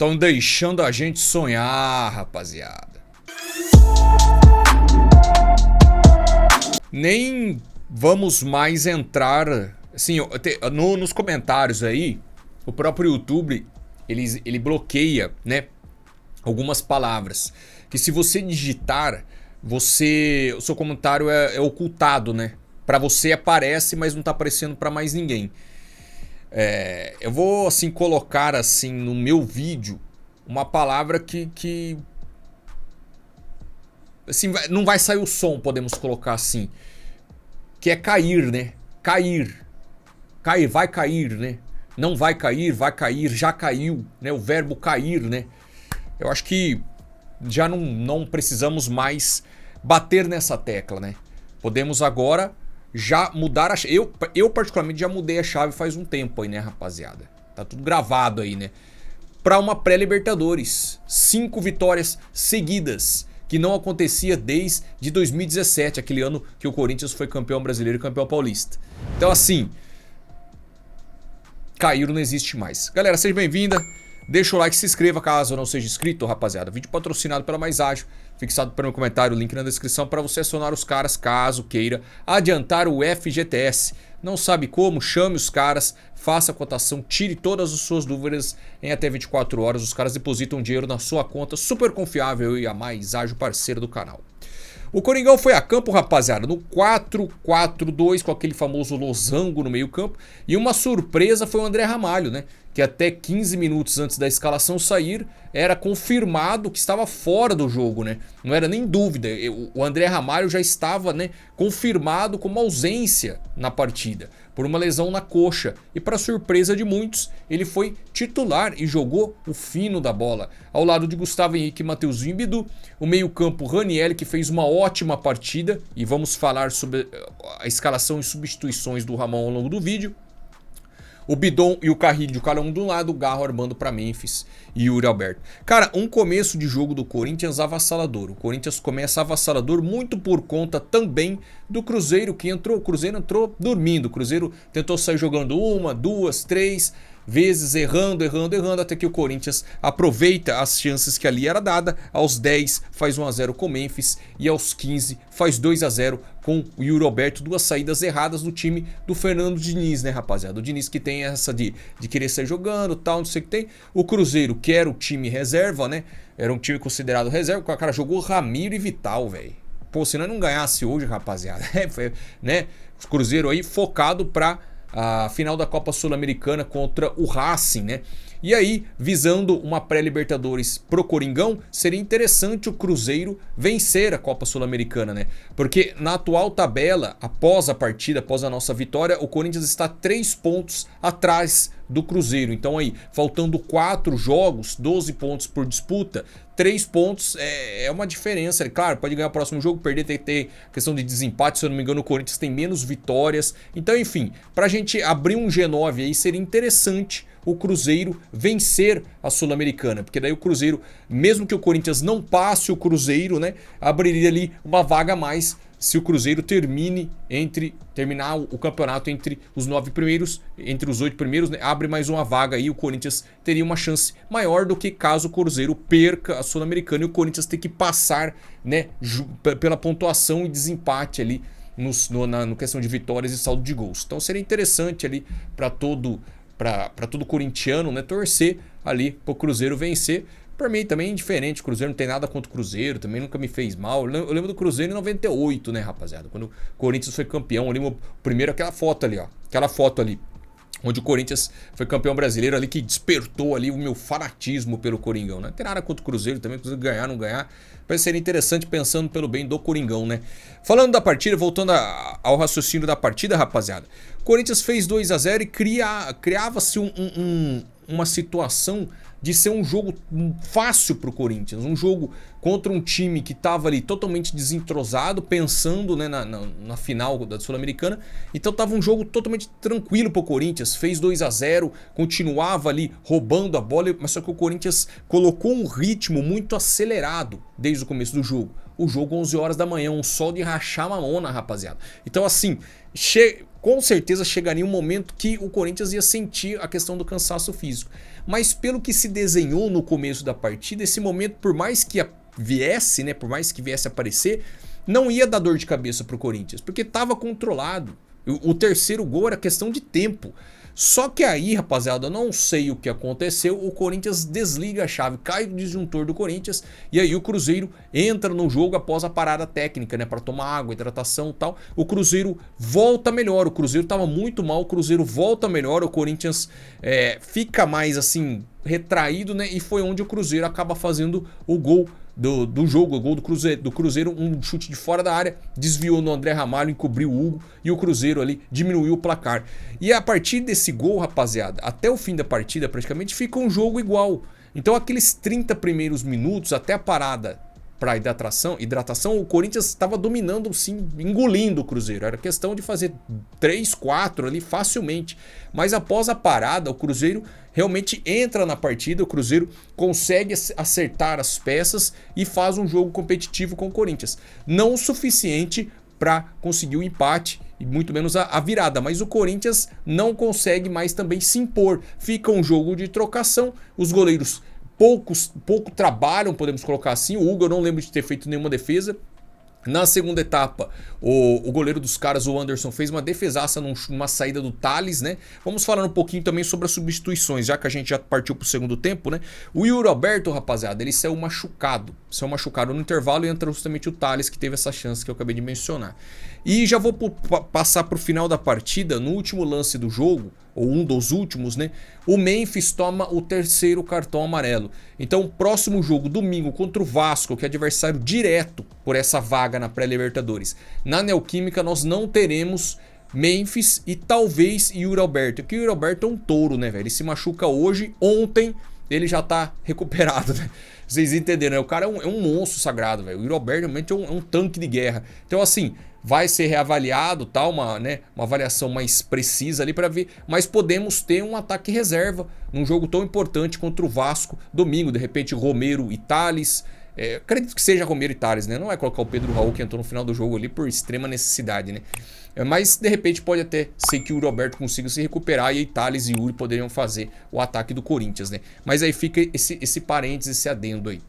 Estão deixando a gente sonhar, rapaziada. Nem vamos mais entrar... Assim, nos comentários aí, o próprio YouTube, ele bloqueia, né, algumas palavras. Que se você digitar, o seu comentário é ocultado, né? Pra você aparece, mas não tá aparecendo pra mais ninguém. Eu vou assim colocar assim no meu vídeo uma palavra que assim, não vai sair o som, podemos colocar assim. Que é cair, né? Cair. Cair, vai cair, né? Não vai cair, já caiu, né? O verbo cair, né? Eu acho que já não precisamos mais bater nessa tecla, né? Podemos agora já mudar a chave. Eu particularmente já mudei a chave faz um tempo aí, né, rapaziada? Tá tudo gravado aí, né? Pra uma pré-Libertadores. 5 vitórias seguidas, que não acontecia desde 2017, aquele ano que o Corinthians foi campeão brasileiro e campeão paulista. Então assim, cair não existe mais. Galera, seja bem-vinda. Deixa o like, se inscreva caso não seja inscrito, rapaziada. Vídeo patrocinado pela Mais Ágil, fixado pelo meu comentário, link na descrição para você acionar os caras caso queira adiantar o FGTS. Não sabe como? Chame os caras, faça a cotação, tire todas as suas dúvidas em até 24 horas. Os caras depositam dinheiro na sua conta, super confiável e a Mais Ágil parceira do canal. O Coringão foi a campo, rapaziada, no 4-4-2, com aquele famoso losango no meio campo. E uma surpresa foi o André Ramalho, né? Que até 15 minutos antes da escalação sair, era confirmado que estava fora do jogo, né? Não era nem dúvida. O André Ramalho já estava, né, confirmado como ausência na partida, por uma lesão na coxa. E para surpresa de muitos, ele foi titular e jogou o fino da bola. Ao lado de Gustavo Henrique, Mateuzinho e Bidu. O meio-campo, Ranieri, que fez uma ótima partida. E vamos falar sobre a escalação e substituições do Ramon ao longo do vídeo. O Bidon e o Carrilho, cada um de um lado, o Garro armando para Memphis e Yuri Alberto. Cara, um começo de jogo do Corinthians avassalador. O Corinthians começa avassalador muito por conta também do Cruzeiro que entrou. O Cruzeiro entrou dormindo. O Cruzeiro tentou sair jogando 1, 2, 3 vezes, errando, até que o Corinthians aproveita as chances que ali era dada. Aos 10 faz 1 a 0 com Memphis e aos 15 faz 2 a 0 com o Yuri Alberto. 2 saídas erradas do time do Fernando Diniz, né, rapaziada? O Diniz que tem essa de querer sair jogando, tal, não sei o que tem. O Cruzeiro, que era o time reserva, né? Era um time considerado reserva. O cara jogou Ramiro e Vital, velho. Pô, se nós não ganhasse hoje, rapaziada, né? O Cruzeiro aí focado pra a final da Copa Sul-Americana contra o Racing, né? E aí, visando uma pré-Libertadores pro Coringão, seria interessante o Cruzeiro vencer a Copa Sul-Americana, né? Porque na atual tabela, após a partida, após a nossa vitória, o Corinthians está 3 pontos atrás do Cruzeiro. Então aí, faltando 4 jogos, 12 pontos por disputa, 3 pontos é uma diferença. Claro, pode ganhar o próximo jogo, perder, tem que ter questão de desempate. Se eu não me engano, o Corinthians tem menos vitórias. Então, enfim, pra gente abrir um G9 aí, seria interessante o Cruzeiro vencer a Sul-Americana, porque daí o Cruzeiro, mesmo que o Corinthians não passe o Cruzeiro, né, abriria ali uma vaga a mais se o Cruzeiro terminar o campeonato entre os 9 primeiros, entre os 8 primeiros, né, abre mais uma vaga aí, o Corinthians teria uma chance maior do que caso o Cruzeiro perca a Sul-Americana e o Corinthians ter que passar, né, pela pontuação e desempate ali no questão de vitórias e saldo de gols. Então seria interessante ali para todo corintiano, né, torcer ali pro Cruzeiro vencer. Pra mim também é indiferente, o Cruzeiro não tem nada contra o Cruzeiro, também nunca me fez mal. Eu lembro do Cruzeiro em 98, né, rapaziada? Quando o Corinthians foi campeão, ali, primeiro aquela foto ali, ó. Aquela foto ali, onde o Corinthians foi campeão brasileiro ali, que despertou ali o meu fanatismo pelo Coringão, né? Não tem nada contra o Cruzeiro também, o Cruzeiro ganhar, não ganhar. Mas seria interessante pensando pelo bem do Coringão, né? Falando da partida, voltando ao raciocínio da partida, rapaziada. O Corinthians fez 2 a 0 e criava-se uma situação de ser um jogo fácil pro Corinthians, um jogo contra um time que estava ali totalmente desentrosado, pensando, né, na final da Sul-Americana. Então tava um jogo totalmente tranquilo pro Corinthians, fez 2 a 0, continuava ali roubando a bola, mas só que o Corinthians colocou um ritmo muito acelerado desde o começo do jogo. O jogo 11 horas da manhã, um sol de rachar mamona, rapaziada. Então assim, com certeza chegaria um momento que o Corinthians ia sentir a questão do cansaço físico. Mas pelo que se desenhou no começo da partida, esse momento, por mais que viesse, né, por mais que viesse a aparecer, não ia dar dor de cabeça pro Corinthians, porque estava controlado. O terceiro gol era questão de tempo. Só que aí, rapaziada, eu não sei o que aconteceu, o Corinthians desliga a chave, cai o disjuntor do Corinthians e aí o Cruzeiro entra no jogo após a parada técnica, né, para tomar água, hidratação e tal. O Cruzeiro volta melhor, o Cruzeiro tava muito mal, o Cruzeiro volta melhor, o Corinthians fica mais assim retraído, né, e foi onde o Cruzeiro acaba fazendo o gol do jogo, o gol do Cruzeiro, um chute de fora da área, desviou no André Ramalho, encobriu o Hugo e o Cruzeiro ali diminuiu o placar. E a partir desse gol, rapaziada, até o fim da partida praticamente fica um jogo igual. Então aqueles 30 primeiros minutos até a parada para hidratação, o Corinthians estava dominando, sim, engolindo o Cruzeiro. Era questão de fazer 3, 4 ali facilmente. Mas após a parada, o Cruzeiro realmente entra na partida, o Cruzeiro consegue acertar as peças e faz um jogo competitivo com o Corinthians. Não o suficiente para conseguir o empate e muito menos a virada, mas o Corinthians não consegue mais também se impor. Fica um jogo de trocação, os goleiros pouco trabalham, podemos colocar assim. O Hugo eu não lembro de ter feito nenhuma defesa. Na segunda etapa, o goleiro dos caras, o Anderson, fez uma defesaça numa saída do Thales, né? Vamos falar um pouquinho também sobre as substituições, já que a gente já partiu pro segundo tempo, né? O Yuri Alberto, rapaziada, ele saiu machucado. Saiu machucado no intervalo e entra justamente o Thales, que teve essa chance que eu acabei de mencionar. E já vou passar pro final da partida, no último lance do jogo, ou um dos últimos, né? O Memphis toma o terceiro cartão amarelo. Então, o próximo jogo, domingo, contra o Vasco, que é adversário direto por essa vaga na pré-Libertadores. Na Neoquímica, nós não teremos Memphis e talvez Yuri Alberto. Porque o Yuri Alberto é um touro, né, velho? Ele se machuca hoje, ontem ele já tá recuperado, né? Vocês entenderam, né? O cara é um monstro sagrado, velho. O Yuri Alberto realmente é um tanque de guerra. Então, assim, vai ser reavaliado, tal, uma avaliação mais precisa ali para ver, mas podemos ter um ataque reserva num jogo tão importante contra o Vasco domingo, de repente Romero e Thales. Acredito que seja Romero e Thales, né? Não vai colocar o Pedro Raul que entrou no final do jogo ali por extrema necessidade, né? Mas de repente pode até ser que o Roberto consiga se recuperar e aí Thales e Yuri poderiam fazer o ataque do Corinthians, né? Mas aí fica esse parênteses, esse adendo aí.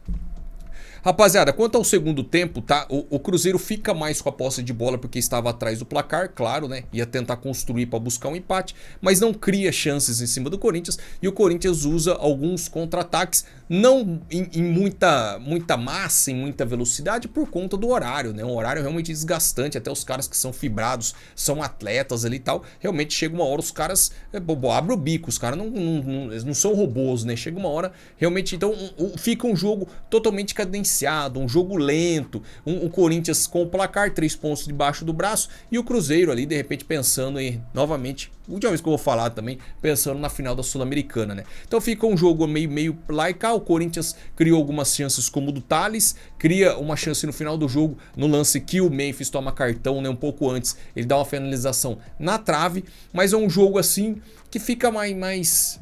Rapaziada, quanto ao segundo tempo, tá? O Cruzeiro fica mais com a posse de bola porque estava atrás do placar, claro, né? Ia tentar construir para buscar um empate, mas não cria chances em cima do Corinthians e o Corinthians usa alguns contra-ataques, não em muita massa, em muita velocidade por conta do horário, né? Um horário realmente desgastante, até os caras que são fibrados, são atletas ali e tal, realmente chega uma hora os caras abrem o bico, os caras não são robôs, né? Chega uma hora realmente, então fica um jogo totalmente cadenciado, um jogo lento, o Corinthians com o placar, 3 pontos debaixo do braço e o Cruzeiro ali de repente pensando em, novamente, última vez que eu vou falar também, pensando na final da Sul-Americana, né? Então fica um jogo meio lá e cá, o Corinthians criou algumas chances como o do Thales, cria uma chance no final do jogo, no lance que o Memphis toma cartão, né? Um pouco antes, ele dá uma finalização na trave, mas é um jogo assim que fica mais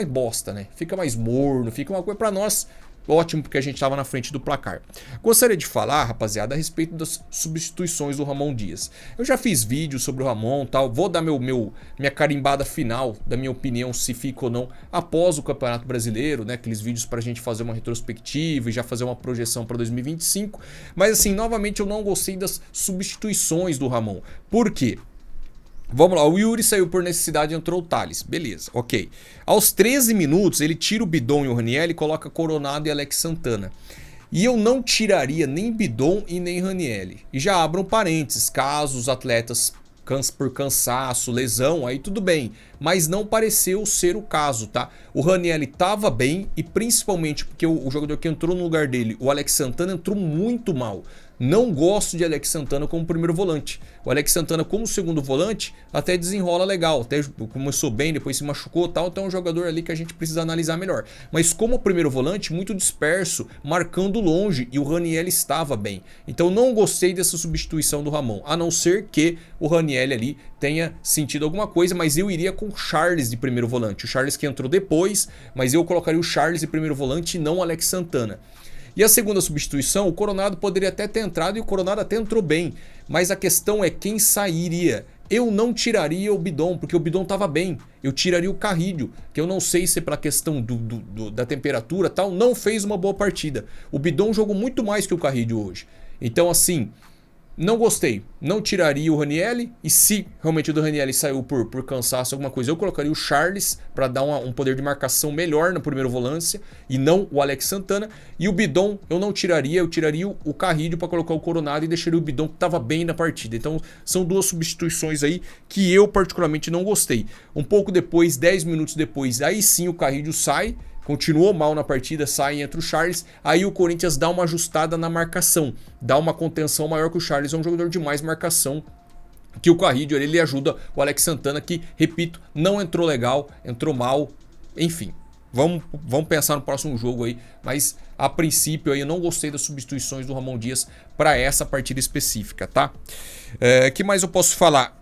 bosta, né? Fica mais morno, fica uma coisa pra nós ótimo porque a gente estava na frente do placar. Gostaria de falar, rapaziada, a respeito das substituições do Ramon Dias. Eu já fiz vídeo sobre o Ramon, tal, vou dar minha carimbada final da minha opinião se fica ou não após o Campeonato Brasileiro, né? Aqueles vídeos pra gente fazer uma retrospectiva e já fazer uma projeção para 2025. Mas assim, novamente eu não gostei das substituições do Ramon. Por quê? Vamos lá, o Yuri saiu por necessidade e entrou o Thales. Beleza, ok. Aos 13 minutos, ele tira o Bidon e o Raniel e coloca Coronado e Alex Santana. E eu não tiraria nem Bidon e nem Raniel. E já abro um parênteses, caso os atletas por cansaço, lesão, aí tudo bem. Mas não pareceu ser o caso, tá? O Raniel estava bem e principalmente porque o jogador que entrou no lugar dele, o Alex Santana, entrou muito mal. Não gosto de Alex Santana como primeiro volante. O Alex Santana como segundo volante até desenrola legal, até começou bem, depois se machucou e tal, então é um jogador ali que a gente precisa analisar melhor. Mas como primeiro volante, muito disperso, marcando longe e o Raniel estava bem. Então não gostei dessa substituição do Ramon, a não ser que o Raniel ali tenha sentido alguma coisa, mas eu iria com o Charles de primeiro volante. O Charles que entrou depois, mas eu colocaria o Charles de primeiro volante e não o Alex Santana. E a segunda substituição, o Coronado poderia até ter entrado e o Coronado até entrou bem. Mas a questão é quem sairia. eu não tiraria o Bidon, porque o Bidon estava bem. Eu tiraria o Carrillo, que eu não sei se é pela questão da temperatura e tal, não fez uma boa partida. O Bidon jogou muito mais que o Carrillo hoje. Então, assim, não gostei. Não tiraria o Ranieri. E se realmente o do Ranieri saiu por cansaço, alguma coisa, eu colocaria o Charles para dar um poder de marcação melhor na primeira volância e não o Alex Santana. E o Bidon eu não tiraria. Eu tiraria o Carrillo para colocar o Coronado e deixaria o Bidon que estava bem na partida. Então são duas substituições aí que eu particularmente não gostei. Um pouco depois, 10 minutos depois, aí sim o Carrillo sai. Continuou mal na partida, sai entre o Charles. Aí o Corinthians dá uma ajustada na marcação. Dá uma contenção maior que o Charles. É um jogador de mais marcação que o Carrillo. Ele ajuda o Alex Santana, que, repito, não entrou legal, entrou mal. Enfim, vamos pensar no próximo jogo aí. Mas, a princípio, aí, eu não gostei das substituições do Ramon Dias para essa partida específica, tá? Que mais eu posso falar?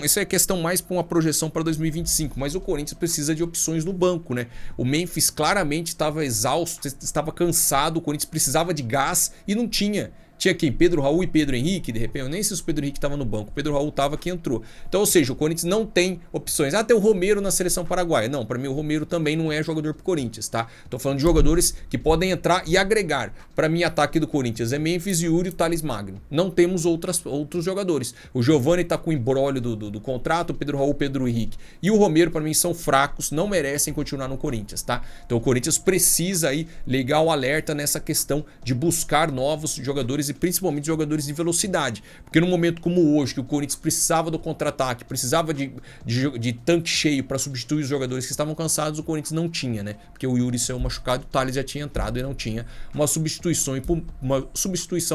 Isso é questão mais para uma projeção para 2025, mas o Corinthians precisa de opções no banco, né? O Memphis claramente estava exausto, estava cansado, o Corinthians precisava de gás e não tinha. Tinha quem? Pedro Raul e Pedro Henrique, de repente. Eu nem sei se o Pedro Henrique estava no banco. O Pedro Raul estava que entrou. Então, ou seja, o Corinthians não tem opções. Ah, tem o Romero na seleção paraguaia. Não, para mim o Romero também não é jogador pro Corinthians, tá? Tô falando de jogadores que podem entrar e agregar. Para mim, ataque do Corinthians é Memphis, Yuri e Thales Magno. Não temos outros jogadores. O Giovani tá com o imbróglio do contrato, o Pedro Raul, o Pedro Henrique. E o Romero, para mim, são fracos, não merecem continuar no Corinthians, tá? Então o Corinthians precisa aí ligar o alerta nessa questão de buscar novos jogadores e principalmente jogadores de velocidade. Porque num momento como hoje, que o Corinthians precisava do contra-ataque, precisava de tanque cheio para substituir os jogadores que estavam cansados, o Corinthians não tinha, né? Porque o Yuri saiu machucado, o Thales já tinha entrado e não tinha uma substituição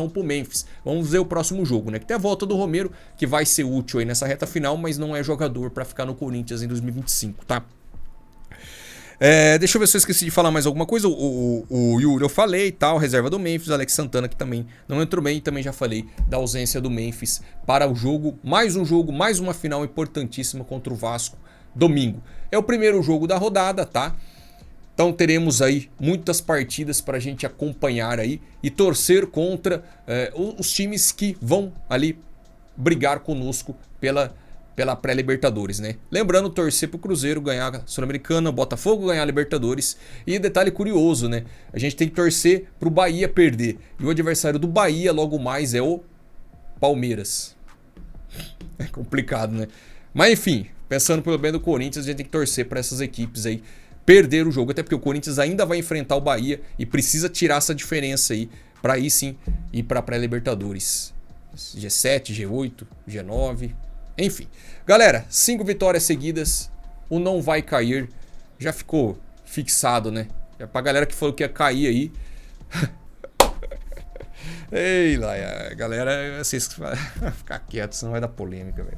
pro Memphis. Vamos ver o próximo jogo, né? Que tem a volta do Romero, que vai ser útil aí nessa reta final, mas não é jogador para ficar no Corinthians em 2025, tá? Deixa eu ver se eu esqueci de falar mais alguma coisa. O Yuri eu falei e tal, reserva do Memphis, Alex Santana que também não entrou bem, e também já falei da ausência do Memphis para o jogo, mais uma final importantíssima contra o Vasco domingo. É o primeiro jogo da rodada, tá? Então teremos aí muitas partidas para a gente acompanhar aí e torcer contra os times que vão ali brigar conosco pela pré-Libertadores, né? Lembrando, torcer pro Cruzeiro ganhar a Sul-Americana, o Botafogo ganhar a Libertadores. E detalhe curioso, né? A gente tem que torcer pro Bahia perder. E o adversário do Bahia logo mais é o Palmeiras. É complicado, né? Mas enfim, pensando pelo bem do Corinthians, a gente tem que torcer para essas equipes aí perder o jogo. Até porque o Corinthians ainda vai enfrentar o Bahia e precisa tirar essa diferença aí para aí sim ir para pré-Libertadores. G7, G8, G9... Enfim, galera, 5 vitórias seguidas, o não vai cair, já ficou fixado, né? É pra galera que falou que ia cair aí. Ei, lá, galera, vocês ficar quietos, senão vai dar polêmica, velho.